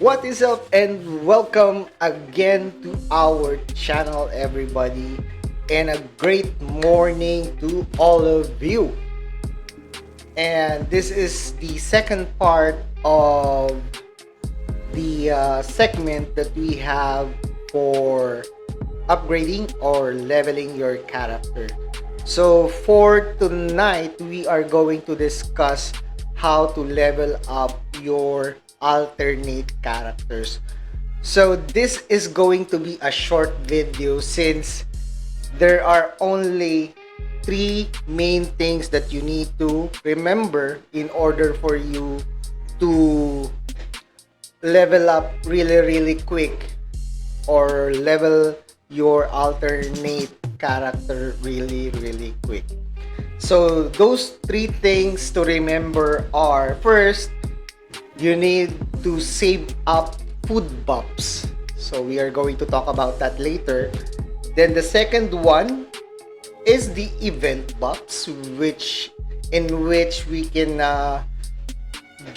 What is up and welcome again to our channel, everybody, and a great morning to all of you. And this is the second part of the segment that we have for upgrading or leveling your character. So for tonight, we are going to discuss how to level up your alternate characters. So this is going to be a short video since there are only three main things that you need to remember in order for you to level up really quick or level your alternate character really quick. So those three things to remember are: first, you need to save up food buffs. So we are going to talk about that later. Then the second one is the event buffs, in which we can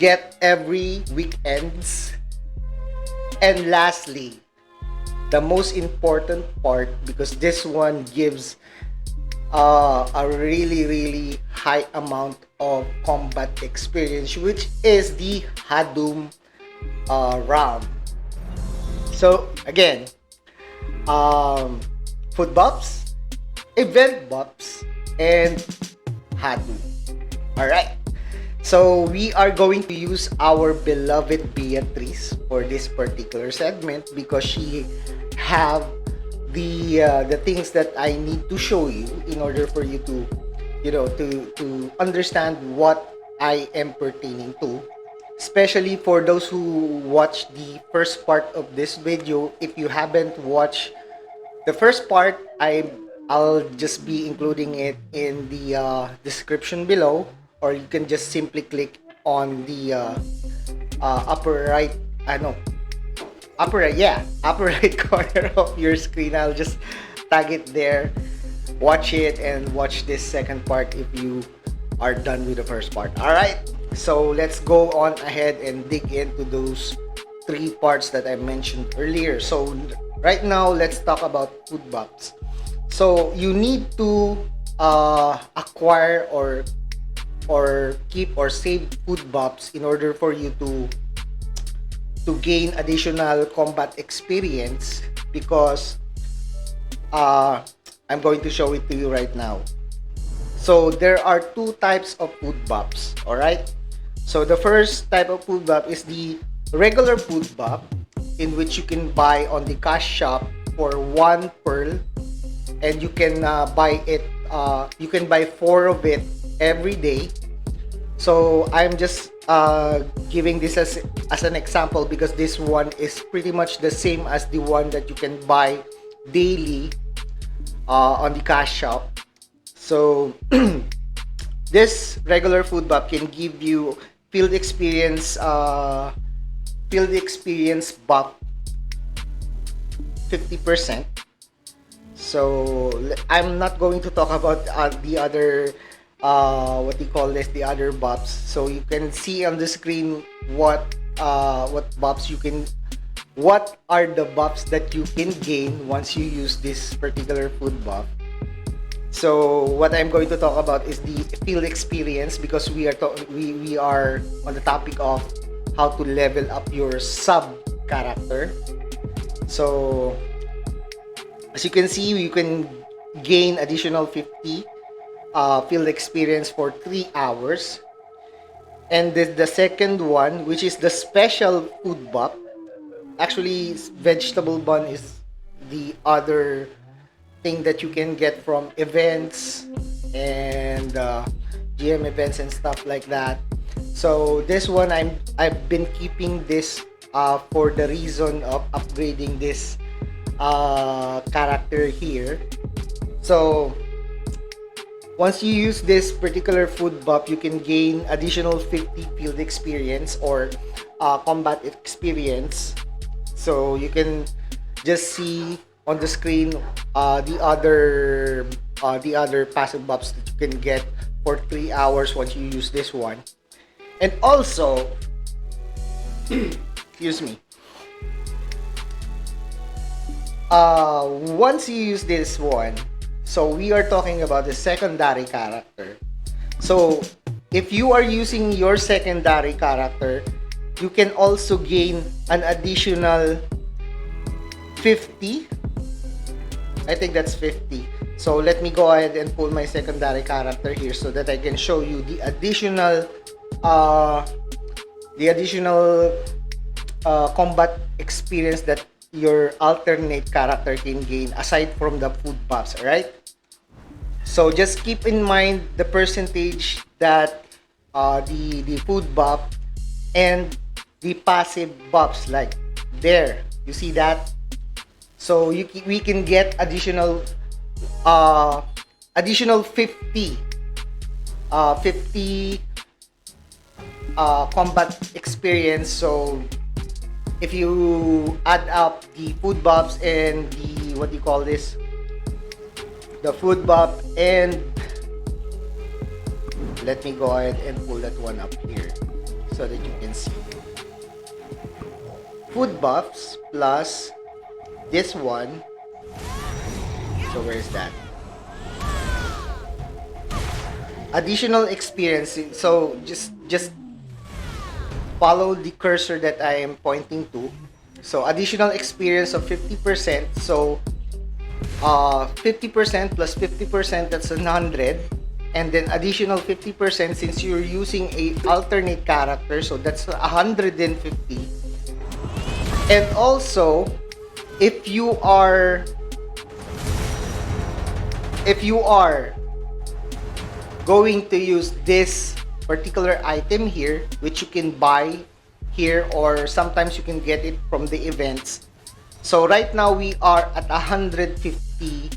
get every weekends. And lastly, the most important part, because this one gives a really high amount of combat experience, which is the Hadum round. So again, food buffs, event buffs, and Hadum. All right. So we are going to use our beloved Beatrice for this particular segment because she have the things that I need to show you in order for you to to understand what I am pertaining to, especially for those who watch the first part of this video. If you haven't watched the first part, I'll just be including it in the description below, or you can just simply click on the upper right, no, upper right corner of your screen. I'll just tag it there. Watch it and watch this second part if you are done with the first part. All right, so let's go on ahead and dig into those three parts that I mentioned earlier. So right now, let's talk about food buffs. So you need to acquire or keep or save food buffs in order for you to gain additional combat experience, because I'm going to show it to you right now. So there are two types of food buffs. All right, so the first type of food buff is the regular food buff, in which you can buy on the cash shop for 1 pearl, and you can buy it, you can buy 4 of it every day. So I'm just giving this as an example, because this one is pretty much the same as the one that you can buy daily on the cash shop. So this regular food buff can give you field experience buff 50%. So I'm not going to talk about the other what do you call this, the other buffs. So you can see on the screen what buffs you can, what are the buffs that you can gain once you use this particular food buff. So what I'm going to talk about is the field experience, because we are on the topic of how to level up your sub character. So as you can see, you can gain additional 50 field experience for 3 hours. And the second one, which is the special food buff, actually vegetable bun is the other thing that you can get from events and GM events and stuff like that. So this one, I've been keeping this for the reason of upgrading this character here. So once you use this particular food buff, you can gain additional 50 field experience or combat experience. So you can just see on the screen the other passive buffs that you can get for 3 hours once you use this one. And also excuse me, Once you use this one, so we are talking about the secondary character. So if you are using your secondary character, you can also gain an additional 50. I think that's 50. So let me go ahead and pull my secondary character here so that I can show you uh, the additional combat experience that your alternate character can gain aside from the food buffs, alright? So just keep in mind the percentage that the food buff and the passive buffs, like there. You see that? So we can get additional 50 combat experience. So if you add up the food buffs and the, what do you call this, the food buff, and let me go ahead and pull that one up here so that you can see food buffs plus this one. So where's that additional experience? So just follow the cursor that I am pointing to. So additional experience of 50%. So 50% plus 50%, that's 100, and then additional 50% since you're using a alternate character, so that's 150. And also if you are going to use this particular item here, which you can buy here, or sometimes you can get it from the events. So right now we are at 150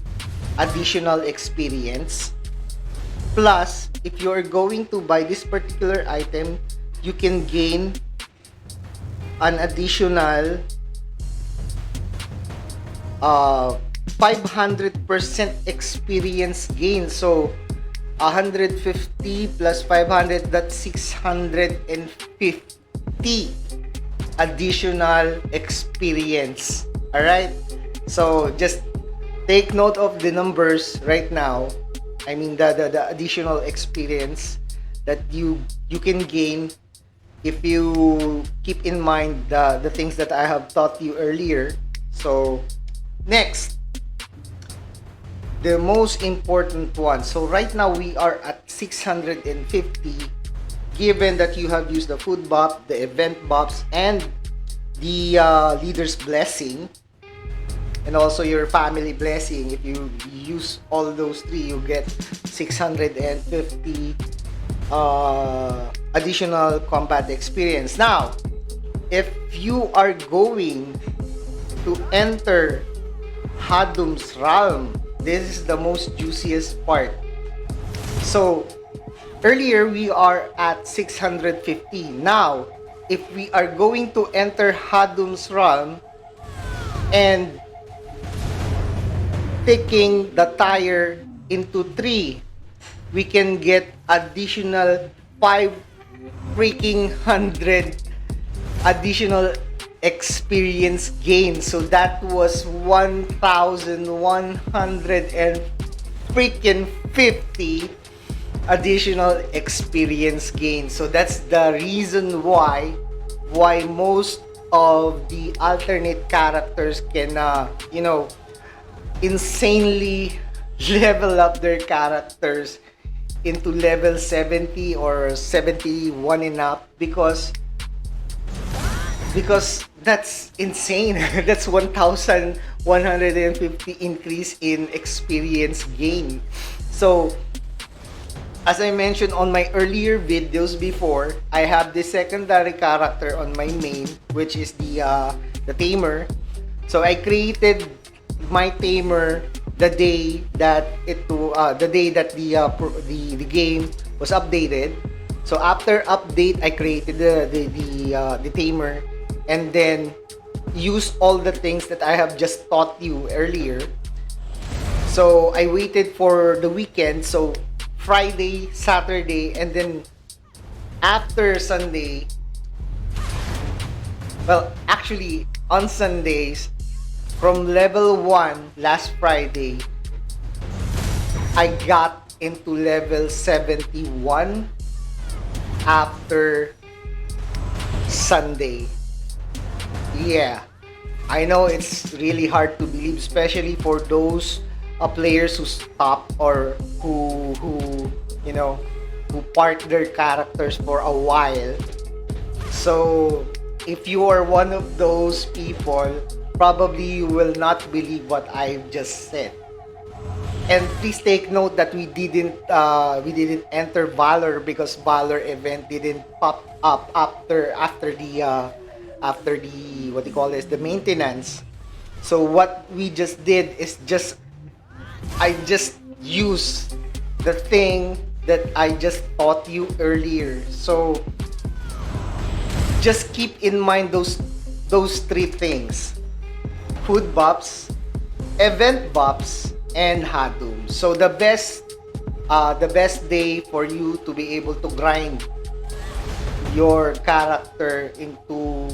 additional experience. Plus, if you are going to buy this particular item, you can gain an additional 500% experience gain. So 150 plus 500, that's 650 additional experience. All right, so just take note of the numbers right now. I mean the additional experience that you can gain if you keep in mind the things that I have taught you earlier. So next, the most important one. So right now we are at 650, given that you have used the food buff, the event buffs, and the leader's blessing, and also your family blessing. If you use all those three, you get 650 additional combat experience. Now, if you are going to enter Hadum's realm, this is the most juiciest part. So earlier we are at 650. Now, if we are going to enter Hadum's realm and taking the tire into 3, we can get additional 5 freaking 100 additional experience gain. So that was 1,100 and freaking 50 additional experience gain. So that's the reason why most of the alternate characters can insanely level up their characters into level 70 or 71 and up, because that's insane. That's 1,150 increase in experience gain. So as I mentioned on my earlier videos before, I have the secondary character on my main, which is the tamer. So I created my tamer the day that the game was updated. So after update, I created the tamer, and then used all the things that I have just taught you earlier. So I waited for the weekend, so Friday, Saturday, and then after Sunday, well, actually on Sundays, From level 1 last Friday, I got into level 71 after Sunday. Yeah, I know it's really hard to believe, especially for those players who stop or who you know who park their characters for a while. So if you are one of those people, probably you will not believe what I've just said. And please take note that we didn't enter Valor because Valor event didn't pop up after the what do you call this, the maintenance. So what we just did is I just used the thing that I just taught you earlier. So just keep in mind those three things: food buffs, event buffs, and Hadum. So the best day for you to be able to grind your character into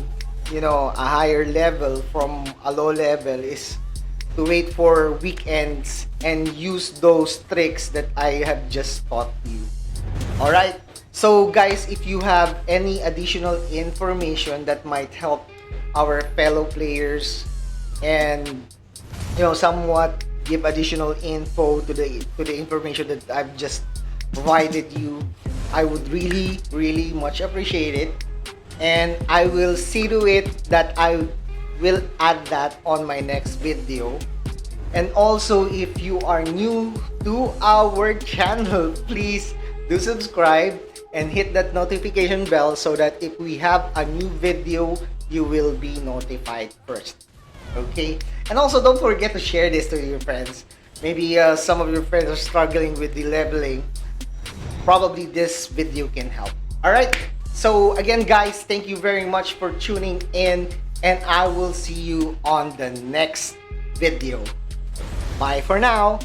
a higher level from a low level is to wait for weekends and use those tricks that I have just taught you. All right. So guys, if you have any additional information that might help our fellow players and somewhat give additional info to the information that I've just provided you, I would really much appreciate it, and I will see to it that I will add that on my next video. And also, if you are new to our channel, please do subscribe and hit that notification bell so that if we have a new video, you will be notified first. Okay? And also, don't forget to share this to your friends. Maybe some of your friends are struggling with the leveling. Probably this video can help. Alright? So again guys, thank you very much for tuning in, and I will see you on the next video. Bye for now.